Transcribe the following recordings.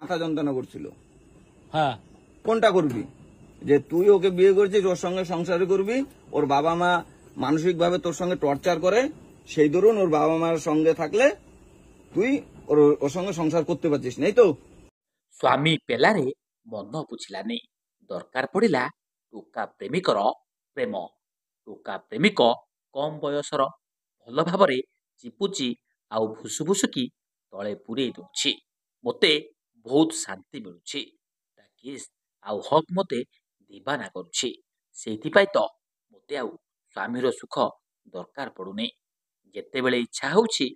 মাথা যন্ত্রণা করছিল। হ্যাঁ, কোনটা করবি? যে তুই ওকে বিয়ে করছিস, ওর সঙ্গে সংসার করবি, ওর বাবা মা মানসিক ভাবে তোর সঙ্গে টর্চার করে, সেই দরুন ওর বাবা মার সঙ্গে থাকলে তুই ওর সঙ্গে সংসার করতে পারছিস, নেই তো? ସ୍ୱାମୀ ପେଲାରେ ମନ ବୁଝିଲାନି। ଦରକାର ପଡ଼ିଲା ଟୋକା ପ୍ରେମିକର ପ୍ରେମ। ଟୋକା ପ୍ରେମିକ କମ୍ ବୟସର, ଭଲ ଭାବରେ ଚିପୁଚି ଆଉ ଭୁସୁଭୁସୁକି ତଳେ ପୂରେଇ ଦଉଛି। ମୋତେ ବହୁତ ଶାନ୍ତି ମିଳୁଛି। ତା କିସ୍ ଆଉ ହକ୍ ମୋତେ ଦିବାନା କରୁଛି। ସେଇଥିପାଇଁ ତ ମୋତେ ଆଉ ସ୍ୱାମୀର ସୁଖ ଦରକାର ପଡ଼ୁନି। ଯେତେବେଳେ ଇଚ୍ଛା ହେଉଛି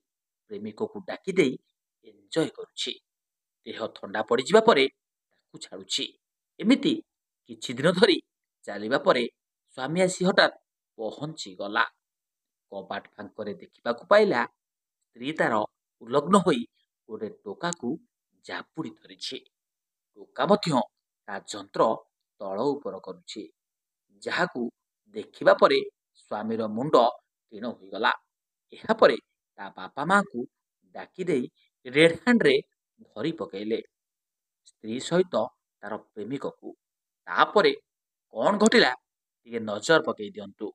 ପ୍ରେମିକକୁ ଡାକି ଦେଇ ଏନ୍ଜୟ କରୁଛି। ଦେହ ଥଣ୍ଡା ପଡ଼ିଯିବା ପରେ ତାକୁ ଛାଡ଼ୁଛି। ଏମିତି କିଛି ଦିନ ଧରି ଚାଲିବା ପରେ ସ୍ୱାମୀ ଆସି ହଠାତ୍ ପହଞ୍ଚିଗଲା। କବାଟ ଫାଙ୍କରେ ଦେଖିବାକୁ ପାଇଲା ସ୍ତ୍ରୀ ତାର ଉଲଗ୍ନ ହୋଇ ଗୋଟେ ଟୋକାକୁ ଜାବୁଡ଼ି ଧରିଛି। ଟୋକା ମଧ୍ୟ ତା ଯନ୍ତ୍ର ତଳ ଉପର କରୁଛି, ଯାହାକୁ ଦେଖିବା ପରେ ସ୍ୱାମୀର ମୁଣ୍ଡ ଟିଣ ହୋଇଗଲା। ଏହାପରେ ତା ବାପା ମାଙ୍କୁ ଡାକି ଦେଇ ରେଡ୍ ହ୍ୟାଣ୍ଡରେ ଧରି ପକେଇଲେ ସ୍ତ୍ରୀ ସହିତ ତାର ପ୍ରେମିକକୁ। ତାପରେ କଣ ঘটিলা ଟିକେ নজর পকেই দিয়ন্তু।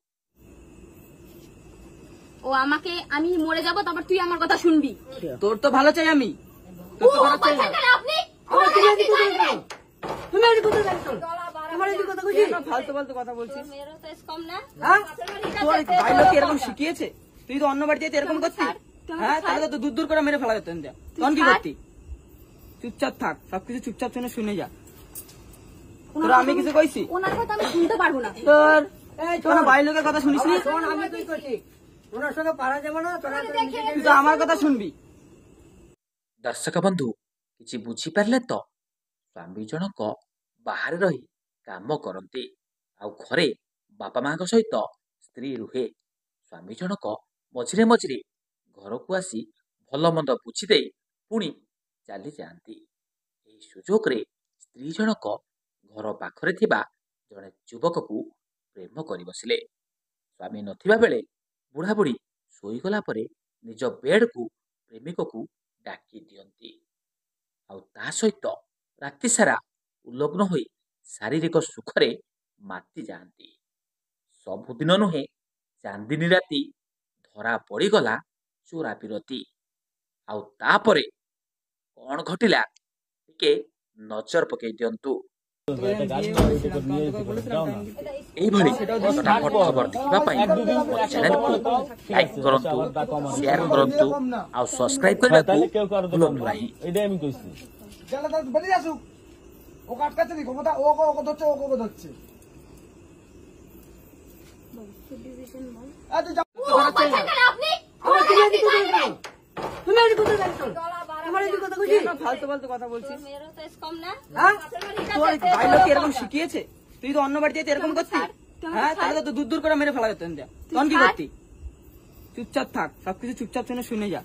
ও আমাকে, আমি মরে যাব, তারপর তুই আমার কথা শুনবি। তোর তো ভালো চাই আমি, তোর তো খারাপ চাই না। আপনি তুমি এদিকে কোথায় যাচ্ছ? আমার এদিকে কথা কইছিস? ফালতু ফালতু কথা বলছিস। মেরো তো কম না। হ্যাঁ, তোর ভাই লোক এরকম শিখিয়েছে? তুই তো অন্য বাড়িতে এরকম করছিস। হ্যাঁ, তাহলে তো দূর দূর করে মেরে ফেলা যেত। তখন কি করতি? চুপচাপ থাক, সবকিছু চুপচাপ শুনে যা। তোরা আমি কিছু কইছি? ওনার কথা আমি শুনতে পারবো না। তোর ভাই লোকের কথা শুনিস নি? আমি তুই করছি, ওনার সঙ্গে পারা যাবে না। তুই তো আমার কথা শুনবি। ଦର୍ଶକ ବନ୍ଧୁ କିଛି ବୁଝିପାରିଲେ ତ? ସ୍ୱାମୀ ଜଣକ ବାହାରେ ରହି କାମ କରନ୍ତି, ଆଉ ଘରେ ବାପା ମାଙ୍କ ସହିତ ସ୍ତ୍ରୀ ରୁହେ। ସ୍ୱାମୀ ଜଣକ ମଝିରେ ମଝିରେ ଘରକୁ ଆସି ଭଲ ମନ୍ଦ ବୁଝି ଦେଇ ପୁଣି ଚାଲିଯାଆନ୍ତି। ଏହି ସୁଯୋଗରେ ସ୍ତ୍ରୀ ଜଣକ ଘର ପାଖରେ ଥିବା ଜଣେ ଯୁବକକୁ ପ୍ରେମ କରି ବସିଲେ। ସ୍ୱାମୀ ନଥିବା ବେଳେ ବୁଢ଼ାବୁଢ଼ୀ ଶୋଇଗଲା ପରେ ନିଜ ବେଡ୍କୁ ପ୍ରେମିକକୁ ଡାକି ଦିଅନ୍ତି, ଆଉ ତା ସହିତ ରାତି ସାରା ଉଲଗ୍ନ ହୋଇ ଶାରୀରିକ ସୁଖରେ ମାତି ଯାଆନ୍ତି। ସବୁଦିନ ନୁହେଁ, ଚାନ୍ଦିନୀ ରାତି ଧରା ପଡ଼ିଗଲା ଚୋରା ବିରତି। ଆଉ ତାପରେ କଣ ଘଟିଲା ଟିକେ ନଜର ପକେଇ ଦିଅନ୍ତୁ। এইভাবে ফটাফট খবর ଦେଖିବା ପାଇଁ ମୋ ଚ୍ୟାନେଲକୁ ଲାଇକ୍ କରନ୍ତୁ, ସେୟାର କରନ୍ତୁ ଆଉ ସବସ୍କ୍ରାଇବ କରିବାକୁ ଭୁଲନ୍ତୁ ନାହିଁ। এটাই আমি কইছি। বেরিয়ে আসুক, ও আটকাচ্ছে নি, ক্ষমতা ও ধরছে, ও ধরছে। আপনি তুমি এদিকে কোথায় যাচ্ছ? আমার এদিকে কথা কইছিস? ফালতু ফালতু কথা বলছিস। মেরো তো কম না। হ্যাঁ, তোর ভাই লোক এরকম শিখিয়েছে? তুই তো অন্য বাড়িতে এরকম করছিস। হ্যাঁ, তাহলে তো দূর দূর করে মেরে ফেলা যেত। তখন কি করতি? চুপচাপ থাক, সবকিছু চুপচাপ শুনে যা।